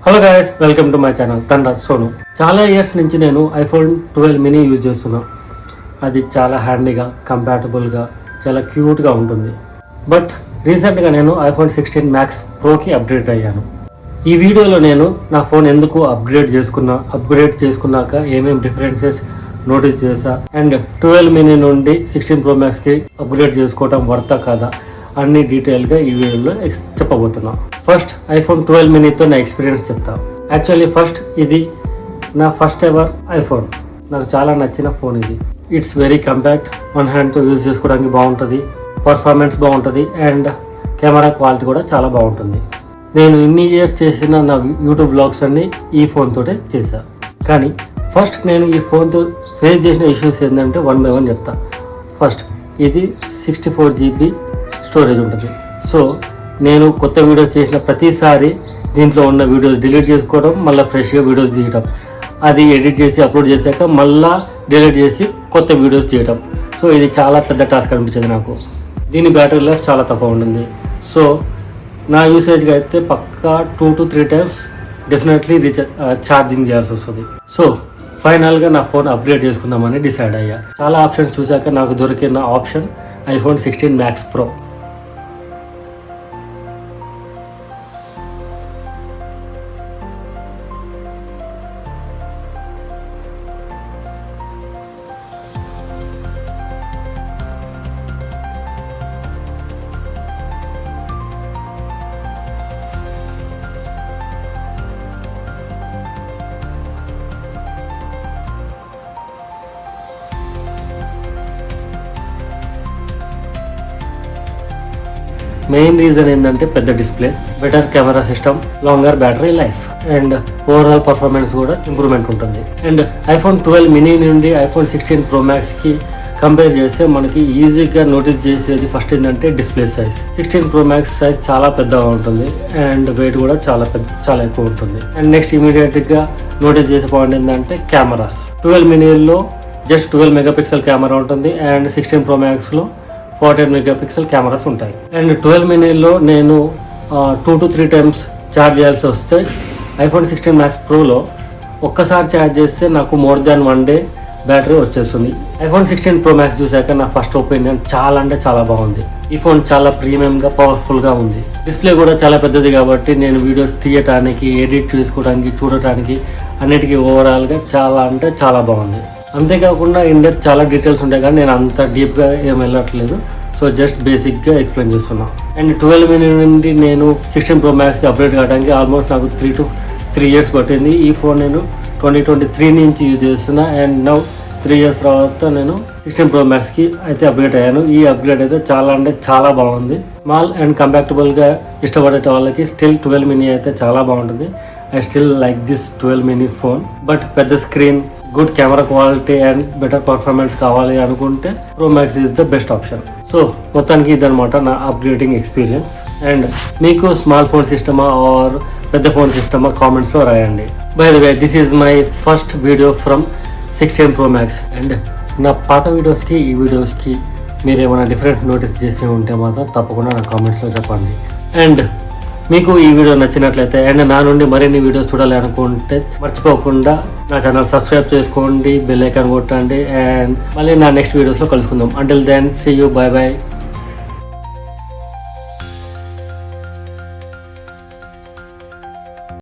Hello guys, welcome to my channel తండ్ర సోను. చాలా years నుంచి నేను ఐఫోన్ 12 మినీ యూజ్ చేస్తున్నా. అది చాలా హ్యాండీగా, కంపాటబుల్గా, చాలా క్యూట్గా ఉంటుంది. బట్ రీసెంట్గా నేను ఐఫోన్ 16 మ్యాక్స్ ప్రోకి అప్గ్రేడ్ అయ్యాను. ఈ వీడియోలో నేను నా ఫోన్ ఎందుకు అప్గ్రేడ్ చేసుకున్నాక ఏమేమి డిఫరెన్సెస్ నోటీస్ చేశా, అండ్ 12 మినీ నుండి 16 ప్రో మ్యాక్స్కి అప్గ్రేడ్ చేసుకోవటం వర్తా కాదా అన్ని డీటెయిల్గా ఈ వీడియోలో చెప్పబోతున్నా. ఫస్ట్ ఐఫోన్ 12 మినీతో నా ఎక్స్పీరియన్స్ చెప్తా. యాక్చువల్లీ ఇది నా ఫస్ట్ ఎవర్ ఐఫోన్. నాకు చాలా నచ్చిన ఫోన్ ఇది. ఇట్స్ వెరీ కంపాక్ట్, వన్ హ్యాండ్తో యూజ్ చేసుకోవడానికి బాగుంటుంది, పర్ఫార్మెన్స్ బాగుంటుంది, అండ్ కెమెరా క్వాలిటీ కూడా చాలా బాగుంటుంది. నేను ఇన్ని ఇయర్స్ చేసిన నా యూట్యూబ్ బ్లాగ్స్ అన్నీ ఈ ఫోన్ తోటే చేశా. కానీ ఫస్ట్ నేను ఈ ఫోన్తో ఫేస్ చేసిన ఇష్యూస్ ఏంటంటే 1 by 1 చెప్తా. ఫస్ట్, ఇది 64 GB స్టోరేజ్ ఉంటుంది. సో నేను కొత్త వీడియోస్ చేసిన ప్రతిసారి దీంట్లో ఉన్న వీడియోస్ డిలీట్ చేసుకోవడం, మళ్ళీ ఫ్రెష్గా వీడియోస్ తీయడం, అది ఎడిట్ చేసి అప్లోడ్ చేశాక మళ్ళీ డిలీట్ చేసి కొత్త వీడియోస్ చేయడం. సో ఇది చాలా పెద్ద టాస్క్ అనిపించింది నాకు. దీని బ్యాటరీ లైఫ్ చాలా తక్కువ ఉంటుంది. సో నా యూసేజ్కి అయితే పక్కా 2 to 3 times డెఫినెట్లీ ఛార్జింగ్ చేయాల్సి వస్తుంది. సో ఫైనల్గా నా ఫోన్ అప్గ్రేడ్ చేసుకుందామని డిసైడ్ అయ్యా. చాలా ఆప్షన్స్ చూశాక నాకు దొరికిన option iPhone 16 max pro. Main reason ఏంటంటే పెద్ద display, better camera system, longer battery life, and overall performance కూడా ఇంప్రూవ్మెంట్ ఉంటుంది. అండ్ ఐఫోన్ 12 మినీ నుండి ఐఫోన్ 16 ప్రో మ్యాక్స్కి కంపేర్ చేస్తే మనకి ఈజీగా నోటీస్ చేసేది ఫస్ట్ ఏంటంటే display size. 16 pro max size చాలా పెద్దగా ఉంటుంది అండ్ వెయిట్ కూడా చాలా ఎక్కువ ఉంటుంది. అండ్ నెక్స్ట్ ఇమీడియట్గా నోటీస్ చేసే పాయింట్ ఏంటంటే కెమెరాస్. 12 మినీలో జస్ట్ 12 మెగాపిక్సెల్ కెమెరా ఉంటుంది అండ్ 16 ప్రో మ్యాక్స్లో 48 మెగాపిక్సెల్ కెమెరాస్ ఉంటాయి. అండ్ 12 మినీలో నేను 2 to 3 times ఛార్జ్ చేయాల్సి వస్తే ఐఫోన్ 16 మ్యాక్స్ ప్రోలో ఒక్కసారి ఛార్జ్ చేస్తే నాకు మోర్ దాన్ 1 day బ్యాటరీ వచ్చేస్తుంది. ఐఫోన్ 16 ప్రో మ్యాక్స్ చూసాక నా ఫస్ట్ ఒపీనియన్ చాలా అంటే చాలా బాగుంది. ఈ ఫోన్ చాలా ప్రీమియంగా, పవర్ఫుల్గా ఉంది. డిస్ప్లే కూడా చాలా పెద్దది కాబట్టి నేను వీడియోస్ తీయటానికి, ఎడిట్ చేసుకోవడానికి, చూడటానికి అన్నిటికీ ఓవరాల్గా చాలా అంటే చాలా బాగుంది. అంతేకాకుండా ఇండెప్త్ చాలా డీటెయిల్స్ ఉంటాయి కానీ నేను అంత డీప్గా ఏం వెళ్ళట్లేదు. సో జస్ట్ బేసిక్గా ఎక్స్ప్లెయిన్ చేస్తున్నాను. అండ్ 12 మినీ నుండి నేను 16 ప్రో మ్యాక్స్కి అప్గ్రేడ్ కావడానికి ఆల్మోస్ట్ నాకు 3 to 3 years పట్టింది. ఈ ఫోన్ నేను 2023 నుంచి యూజ్ చేస్తున్నా అండ్ నౌ 3 years తర్వాత నేను 16 ప్రో మ్యాక్స్కి అయితే అప్గ్రేడ్ అయ్యాను. ఈ అప్గ్రేడ్ అయితే చాలా అంటే చాలా బాగుంది. స్మాల్ అండ్ కంపాక్టబుల్గా ఇష్టపడే వాళ్ళకి స్టిల్ 12 మినీ అయితే చాలా బాగుంటుంది. I still like this 12 mini phone. But పెద్ద screen, good camera quality and better performance కావాలి అనుకుంటే pro max is the best option. So మొత్తానికి ఇదనమాట నా అప్గ్రేడింగ్ ఎక్స్పీరియన్స్. అండ్ మీకు స్మాల్ ఫోన్ సిస్టమా ఆర్ పెద్ద ఫోన్ సిస్టమా కామెంట్స్లో రాయండి. By the way, this is my first video from 16 pro max. And నా పాత వీడియోస్కి ఈ వీడియోస్కి మీరు ఏమైనా డిఫరెంట్ నోటీస్ చేసి ఉంటే మాత్రం తప్పకుండా నా కామెంట్స్లో చెప్పండి. అండ్ మీకు ఈ వీడియో నచ్చినట్లయితే అండ్ నా నుండి మరిన్ని వీడియోస్ చూడాలి అనుకుంటే మర్చిపోకుండా నా ఛానల్ సబ్స్క్రైబ్ చేసుకోండి, బెల్ ఐకాన్ కొట్టండి. అండ్ మళ్ళీ నా నెక్స్ట్ వీడియోస్లో కలుసుకుందాం. Until then, see you, bye by.